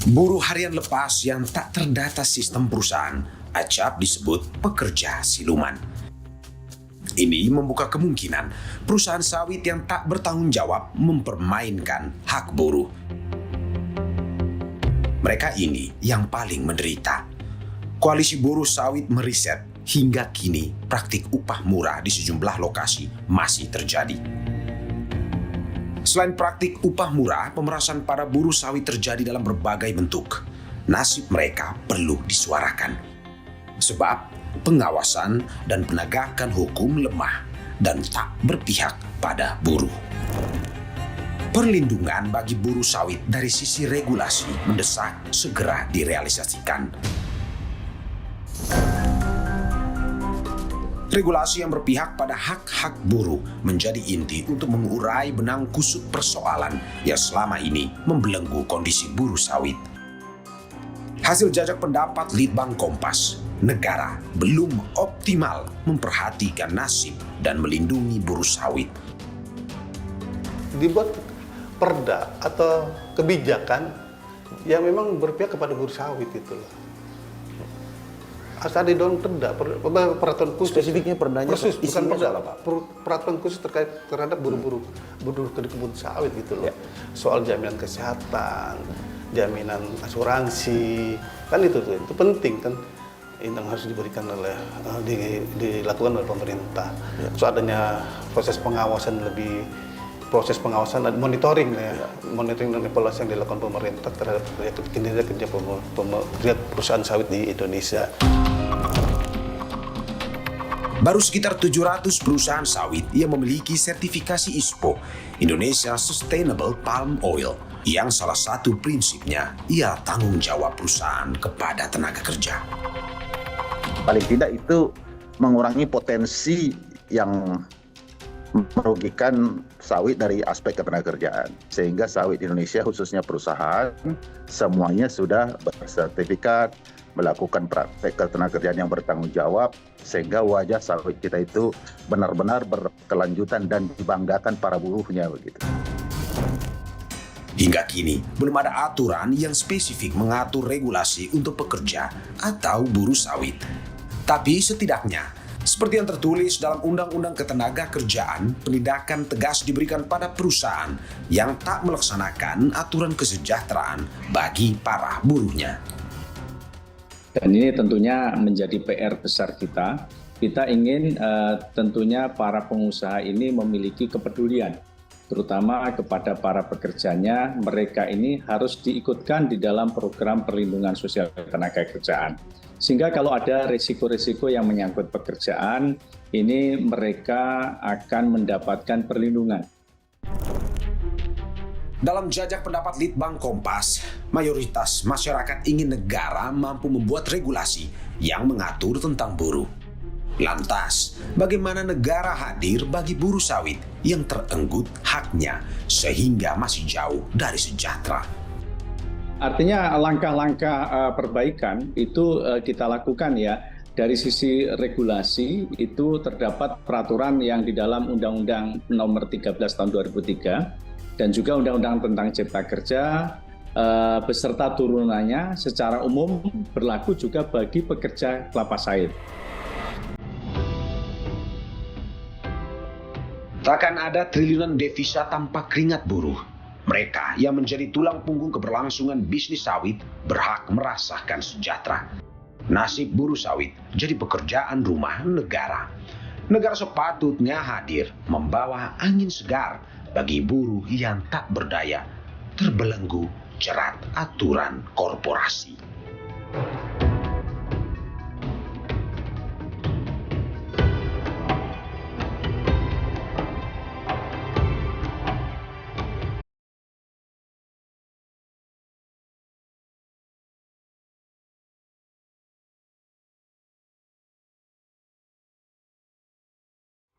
Buruh harian lepas yang tak terdata sistem perusahaan acap disebut pekerja siluman. Ini membuka kemungkinan perusahaan sawit yang tak bertanggung jawab mempermainkan hak buruh. Mereka ini yang paling menderita. Koalisi buruh sawit meriset hingga kini praktik upah murah di sejumlah lokasi masih terjadi. Selain praktik upah murah, pemerasan para buruh sawit terjadi dalam berbagai bentuk. Nasib mereka perlu disuarakan. Sebab pengawasan dan penegakan hukum lemah dan tak berpihak pada buruh. Perlindungan bagi buruh sawit dari sisi regulasi mendesak segera direalisasikan. Regulasi yang berpihak pada hak-hak buruh menjadi inti untuk mengurai benang kusut persoalan yang selama ini membelenggu kondisi buruh sawit. Hasil jajak pendapat Litbang Kompas, negara belum optimal memperhatikan nasib dan melindungi buruh sawit. Dibuat perda atau kebijakan yang memang berpihak kepada buruh sawit itu loh. Asal didorong perda, peraturan khusus. Spesifiknya perdanya khusus, bukan perda, Pak? Peraturan khusus terkait terhadap buruh di kebun sawit gitu loh. Ya. Soal jaminan kesehatan, jaminan asuransi, kan itu penting kan. Ini yang harus diberikan oleh dilakukan oleh pemerintah. Ya. So adanya proses pengawasan dan monitoring monitoring dan evaluasi yang dilakukan pemerintah terhadap kinerja kerja perusahaan sawit di Indonesia. Baru sekitar 700 perusahaan sawit yang memiliki sertifikasi ISPO, Indonesia Sustainable Palm Oil, yang salah satu prinsipnya ialah tanggung jawab perusahaan kepada tenaga kerja. Paling tidak itu mengurangi potensi yang merugikan sawit dari aspek ketenagakerjaan. Sehingga sawit Indonesia khususnya perusahaan semuanya sudah bersertifikat, melakukan praktek ketenagakerjaan yang bertanggung jawab, sehingga wajah sawit kita itu benar-benar berkelanjutan dan dibanggakan para buruhnya begitu. Hingga kini belum ada aturan yang spesifik mengatur regulasi untuk pekerja atau buruh sawit. Tapi setidaknya seperti yang tertulis dalam Undang-Undang Ketenagakerjaan, penindakan tegas diberikan pada perusahaan yang tak melaksanakan aturan kesejahteraan bagi para buruhnya. Dan ini tentunya menjadi PR besar kita. Kita ingin tentunya para pengusaha ini memiliki kepedulian, terutama kepada para pekerjanya. Mereka ini harus diikutkan di dalam program perlindungan sosial ketenagakerjaan. Sehingga kalau ada risiko-risiko yang menyangkut pekerjaan, ini mereka akan mendapatkan perlindungan. Dalam jajak pendapat Litbang Kompas, mayoritas masyarakat ingin negara mampu membuat regulasi yang mengatur tentang buruh. Lantas, bagaimana negara hadir bagi buruh sawit yang terenggut haknya sehingga masih jauh dari sejahtera? Artinya langkah-langkah perbaikan itu kita lakukan ya. Dari sisi regulasi itu terdapat peraturan yang di dalam Undang-Undang Nomor 13 Tahun 2003 dan juga Undang-Undang tentang Cipta Kerja beserta turunannya secara umum berlaku juga bagi pekerja kelapa sawit. Takkan ada triliunan devisa tanpa keringat buruh. Mereka yang menjadi tulang punggung keberlangsungan bisnis sawit berhak merasakan sejahtera. Nasib buruh sawit jadi pekerjaan rumah negara. Negara sepatutnya hadir membawa angin segar bagi buruh yang tak berdaya, terbelenggu jerat aturan korporasi.